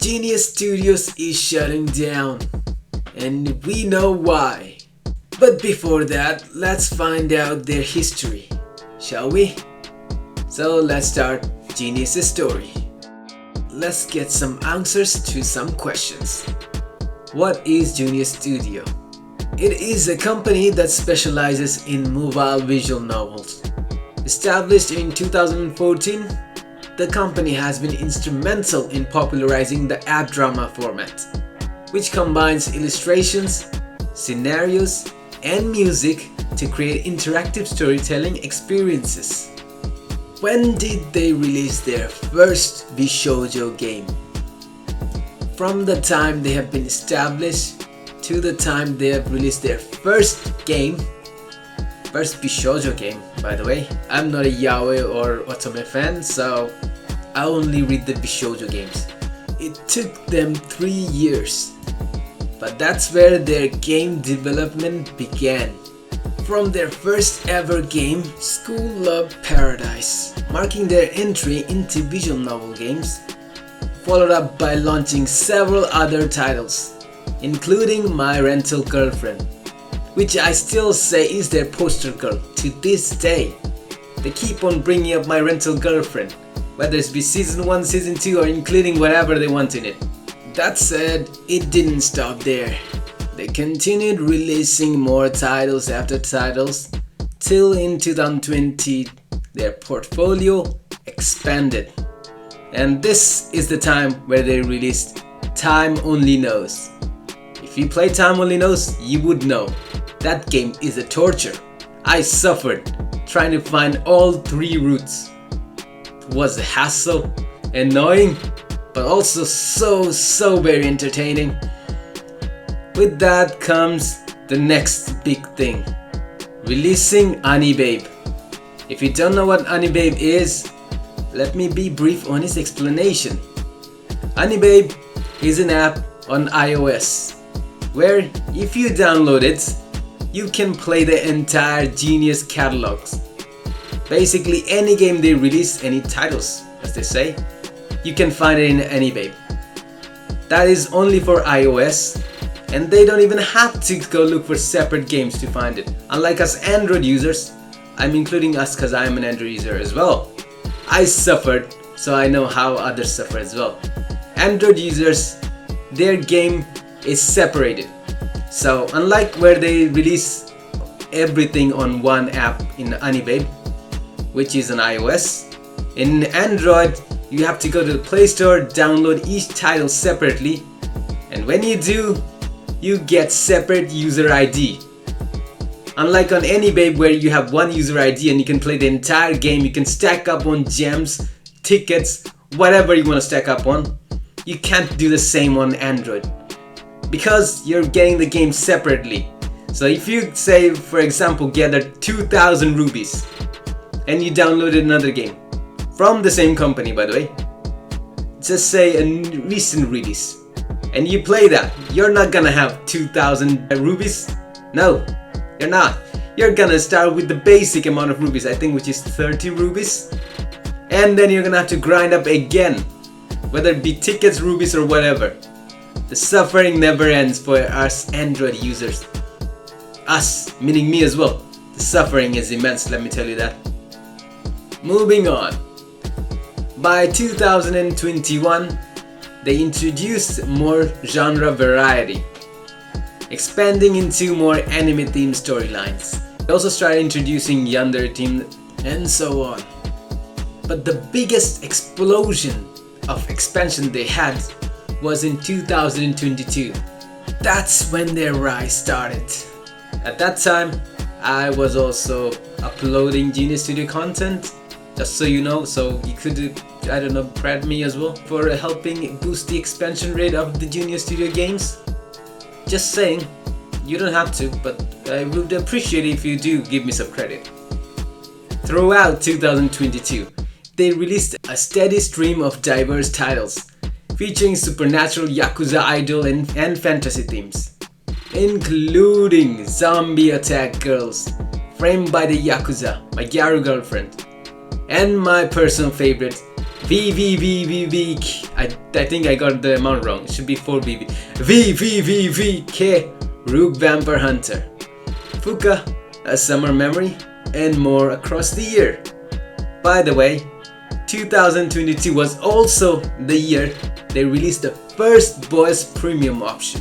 Genius Studios is shutting down, and we know why. But before that, let's find out their history, shall we? So let's start Genius's story. Let's get some answers to some questions. What is Genius Studio? It is a company that specializes in mobile visual novels. Established in 2014, the company has been instrumental in popularizing the app drama format, which combines illustrations, scenarios, and music to create interactive storytelling experiences. When did they release their first Bishoujo game? From the time they have been established to the time they have released their first Bishoujo game, by the way. I'm not a yaoi or otome fan, so I only read the Bishoujo games. It took them 3 years, but that's where their game development began. From their first ever game, School Love Paradise, marking their entry into visual novel games, followed up by launching several other titles, including My Rental Girlfriend, which I still say is their poster girl to this day. They keep on bringing up My Rental Girlfriend, whether it be season 1, season 2, or including whatever they want in it. That said, it didn't stop there. They continued releasing more titles after titles till in 2020 their portfolio expanded. And this is the time where they released Time Only Knows. If you play Time Only Knows, you would know that game is a torture. I suffered trying to find all 3 routes. It was a hassle, annoying, but also so very entertaining. With that comes the next big thing, releasing Anibabe. If you don't know what Anibabe is, let me be brief on its explanation. Anibabe is an app on iOS where if you download it, you can play the entire Genius catalogs. Basically any game they release, any titles as they say, you can find it in Anibabe. That is only for iOS, and they don't even have to go look for separate games to find it. Unlike us Android users, I'm including us because I'm an Android user as well. I suffered, so I know how others suffer as well. Android users, their game is separated. So unlike where they release everything on one app in Anibabe, which is on iOS, in Android you have to go to the Play Store, download each title separately, and when you do, you get separate user ID. Unlike on Anibabe where you have one user ID and you can play the entire game, you can stack up on gems, tickets, whatever you want to stack up on, you can't do the same on Android because you're getting the game separately. So if you say, for example, gathered 2,000 rubies and you downloaded another game from the same company, by the way, just say a recent release, and you play that, you're not gonna have 2,000 rubies. No, you're not. You're gonna start with the basic amount of rubies, I think, which is 30 rubies, and then you're gonna have to grind up again, whether it be tickets, rubies, or whatever. The suffering never ends for us Android users. Us, meaning me as well. The suffering is immense, let me tell you that. Moving on. By 2021, they introduced more genre variety, expanding into more anime-themed storylines. They also started introducing yandere-themed and so on. But the biggest explosion of expansion they had was in 2022. That's when their rise started. At that time, I was also uploading Genius Studio content, just so you know, so you could, I don't know, credit me as well for helping boost the expansion rate of the Genius Studio games. Just saying, you don't have to, but I would appreciate it if you do give me some credit. Throughout 2022, they released a steady stream of diverse titles, featuring supernatural Yakuza idol and fantasy themes, including Zombie Attack Girls, Framed by the Yakuza, My Gyaru Girlfriend, and my personal favorite, I think I got the amount wrong. It should be 4BB. VVVVK Rook Vampire Hunter, Fuka, A Summer Memory, and more across the year. By the way, 2022 was also the year they released the first Boys Premium option,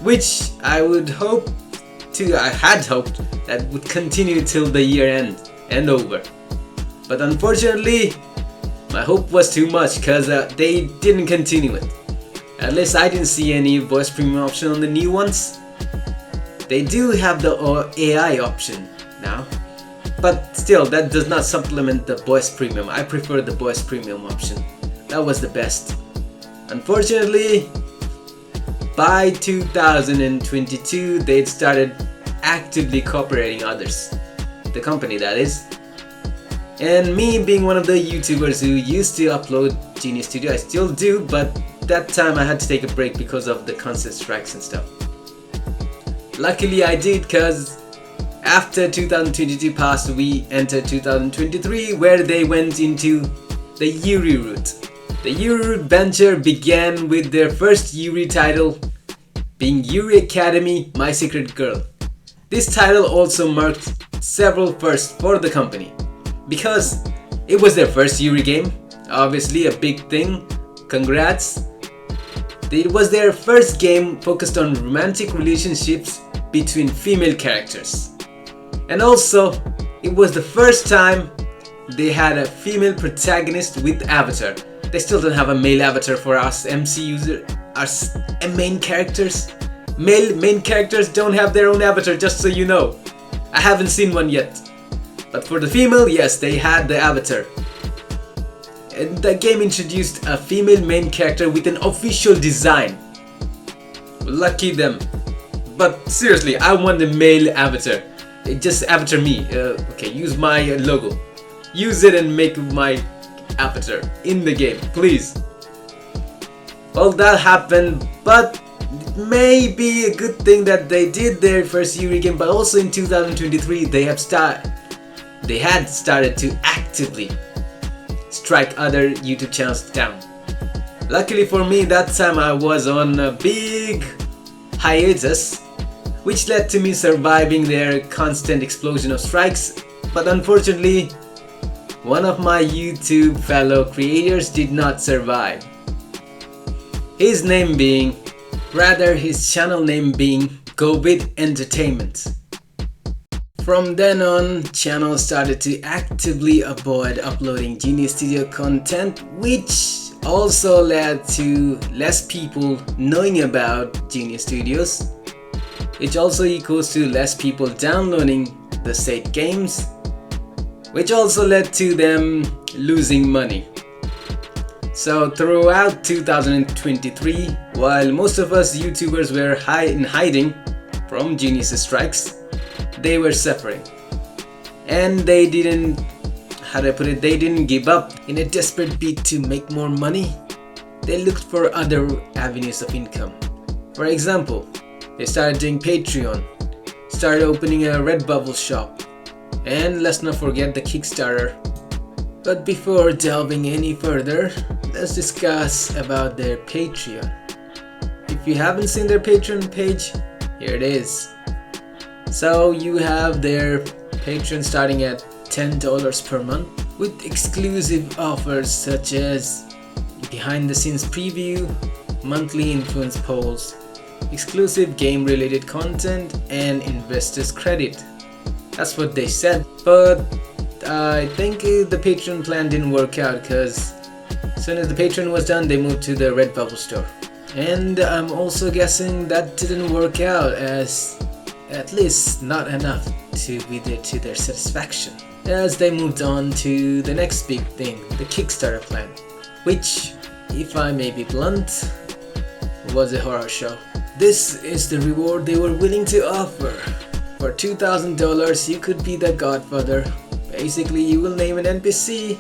which I had hoped that would continue till the year end over. But unfortunately, my hope was too much because they didn't continue it. At least I didn't see any voice premium option on the new ones. They do have the AI option now, but still that does not supplement the voice premium. I prefer the voice premium option. That was the best. Unfortunately, by 2022 they started actively cooperating others, the company that is. And me being one of the YouTubers who used to upload Genius Studio, I still do, but that time I had to take a break because of the constant strikes and stuff. Luckily I did, because after 2022 passed, we entered 2023 where they went into the Yuri route. The Yuri route venture began with their first Yuri title being Yuri Academy My Secret Girl. This title also marked several firsts for the company, because it was their first Yuri game, obviously a big thing, congrats. It was their first game focused on romantic relationships between female characters. And also, it was the first time they had a female protagonist with avatar. They still don't have a male avatar for us MC users, us main characters. Male main characters don't have their own avatar, just so you know. I haven't seen one yet. But for the female, yes, they had the avatar. And the game introduced a female main character with an official design. Lucky them. But seriously, I want the male avatar. Just avatar me. Okay, use my logo. Use it and make my avatar in the game, please. Well, that happened, but it may be a good thing that they did their first Yuri game, but also in 2023 they had started to actively strike other YouTube channels down. Luckily for me, that time I was on a big hiatus, which led to me surviving their constant explosion of strikes. But unfortunately, one of my YouTube fellow creators did not survive. His channel name being Avid Entertainment. From then on, channel started to actively avoid uploading Genius Studio content, which also led to less people knowing about Genius Studios, which also equals to less people downloading the said games, which also led to them losing money. So throughout 2023, while most of us YouTubers were in hiding from Genius strikes, they were suffering. And they didn't, they didn't give up. In a desperate bid to make more money, they looked for other avenues of income. For example, they started doing Patreon, started opening a Redbubble shop, and let's not forget the Kickstarter. But before delving any further, let's discuss about their Patreon. If you haven't seen their Patreon page, here it is. So you have their Patreon starting at $10 per month with exclusive offers such as behind the scenes preview, monthly influence polls, exclusive game related content, and investors credit. That's what they said, but I think the Patreon plan didn't work out, because as soon as the Patreon was done, they moved to the Redbubble store. And I'm also guessing that didn't work out, as at least not enough to be there to their satisfaction, as they moved on to the next big thing, the Kickstarter plan, which, if I may be blunt, was a horror show. This is the reward they were willing to offer. For $2,000 you could be the Godfather. Basically, you will name an NPC,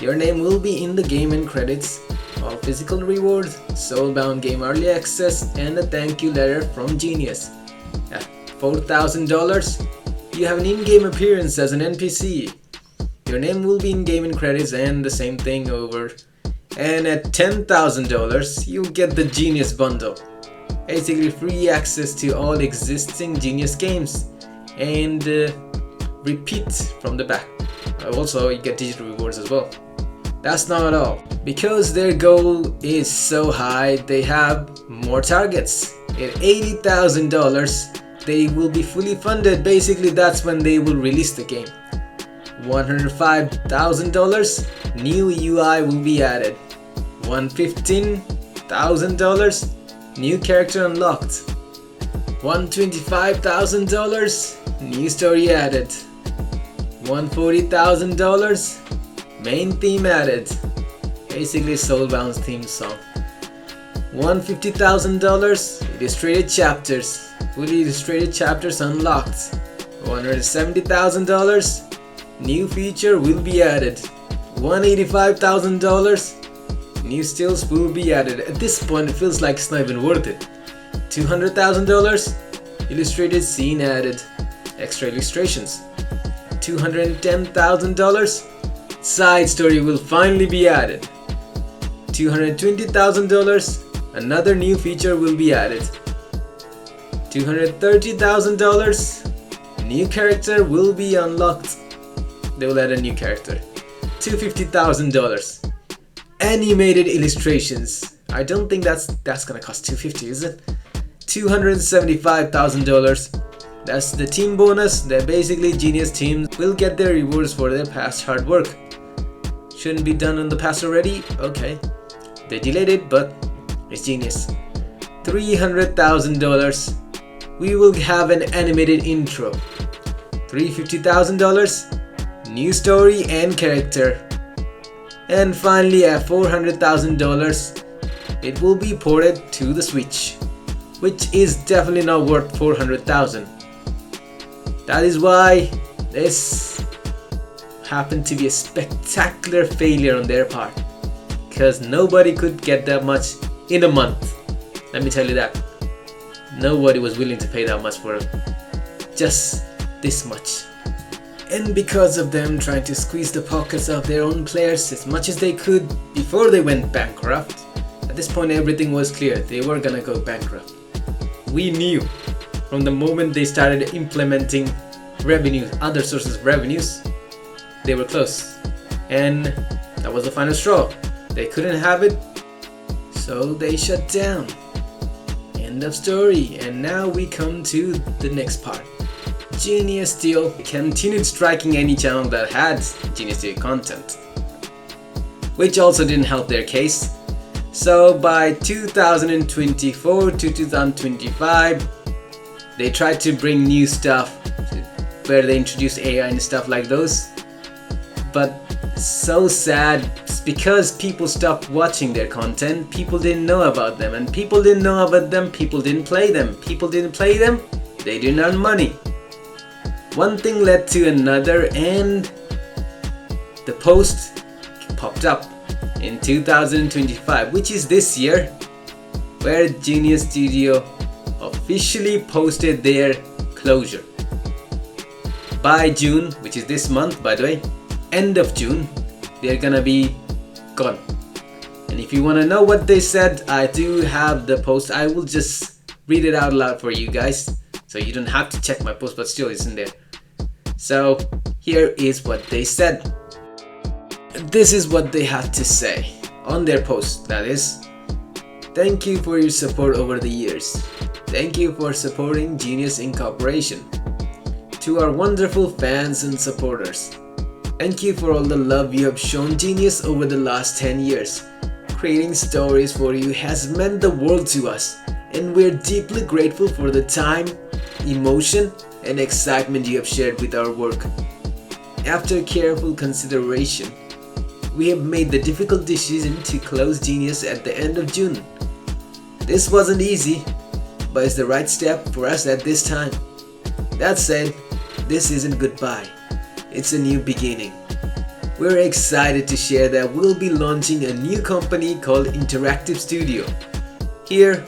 your name will be in the game and credits, all physical rewards, soulbound game early access, and a thank you letter from Genius. At $4,000, you have an in-game appearance as an NPC. Your name will be in game in credits and the same thing over. And at $10,000 you get the Genius bundle. Basically free access to all existing Genius games and repeat from the back. Also you get digital rewards as well. That's not all. Because their goal is so high, they have more targets. At $80,000 they will be fully funded. Basically that's when they will release the game. $105,000 new UI will be added. $115,000 new character unlocked. $125,000 new story added. $140,000 main theme added. Basically Soulbound's theme song. $150,000 illustrated chapters. Fully illustrated chapters unlocked. $170,000 new feature will be added. $185,000 new stills will be added. At this point it feels like it's not even worth it. $200,000 illustrated scene added. Extra illustrations. $210,000 side story will finally be added. $220,000 another new feature will be added. $230,000 new character will be unlocked. They will add a new character. $250,000 animated illustrations. I don't think that's gonna cost $250,000, is it? $275,000. That's the team bonus that basically Genius teams will get their rewards for their past hard work. Shouldn't be done in the past already? Okay. They delayed it, but it's Genius. $300,000. We will have an animated intro. $350,000 new story and character. And finally at $400,000 it will be ported to the Switch, which is definitely not worth $400,000. That is why this happened to be a spectacular failure on their part, because nobody could get that much in a month. Let me tell you that. Nobody was willing to pay that much for just this much. And because of them trying to squeeze the pockets of their own players as much as they could before they went bankrupt, at this point everything was clear. They were gonna go bankrupt. We knew from the moment they started implementing revenues, other sources of revenues, they were close. And that was the final straw. They couldn't have it, so they shut down. End of story. And now we come to the next part. Genius still continued striking any channel that had Genius Studio content, which also didn't help their case. So by 2024 to 2025 they tried to bring new stuff where they introduced AI and stuff like those, but so sad, because people stopped watching their content. People didn't know about them, and people didn't know about them, people didn't play them. People didn't play them, they didn't earn money. One thing led to another, and the post popped up in 2025, which is this year, where Genius Studio officially posted their closure. By June, which is this month by the way, end of June, they're gonna be gone. And if you want to know what they said, I do have the post. I will just read it out loud for you guys, so you don't have to check my post, but still it's in there. So here is what they said. This is what they had to say on their post, that is: thank you for your support over the years. Thank you for supporting Genius Incorporation. To our wonderful fans and supporters, thank you for all the love you have shown Genius over the last 10 years. Creating stories for you has meant the world to us, and we're deeply grateful for the time, emotion, and excitement you have shared with our work. After careful consideration, we have made the difficult decision to close Genius at the end of June. This wasn't easy, but it's the right step for us at this time. That said, this isn't goodbye, it's a new beginning. We're excited to share that we'll be launching a new company called Interactive Studio. Here,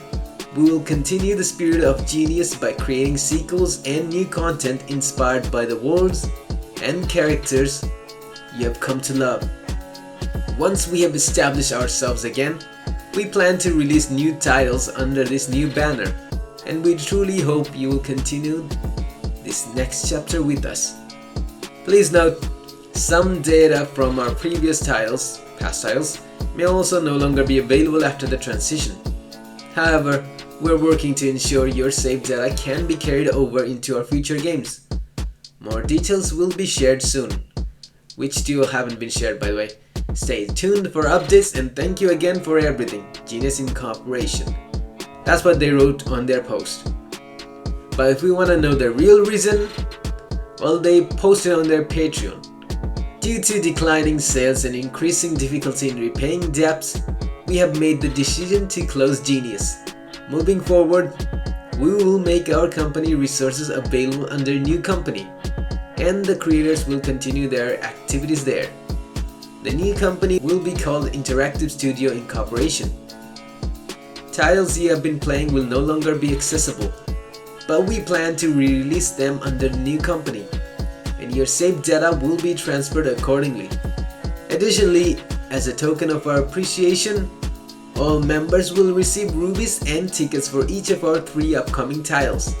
we will continue the spirit of Genius by creating sequels and new content inspired by the worlds and characters you have come to love. Once we have established ourselves again, we plan to release new titles under this new banner, and we truly hope you will continue this next chapter with us. Please note, some data from our previous titles, past titles, may also no longer be available after the transition. However, we're working to ensure your saved data can be carried over into our future games. More details will be shared soon, which still haven't been shared, by the way. Stay tuned for updates, and thank you again for everything, Genius Incorporation. That's what they wrote on their post. But if we want to know the real reason, well, they posted on their Patreon. Due to declining sales and increasing difficulty in repaying debts, we have made the decision to close Genius. Moving forward, we will make our company resources available under new company, and the creators will continue their activities there. The new company will be called Interactive Studio Incorporation. Titles you have been playing will no longer be accessible, but we plan to re-release them under the new company, and your saved data will be transferred accordingly. Additionally, as a token of our appreciation, all members will receive rubies and tickets for each of our 3 upcoming titles.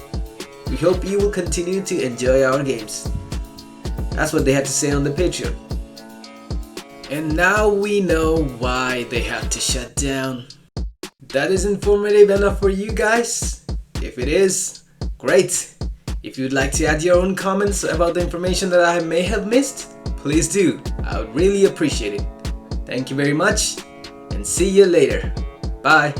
We hope you will continue to enjoy our games. That's what they had to say on the Patreon. And now we know why they had to shut down. That is informative enough for you guys? If it is, great! If you'd like to add your own comments about the information that I may have missed, please do. I would really appreciate it. Thank you very much, and see you later. Bye!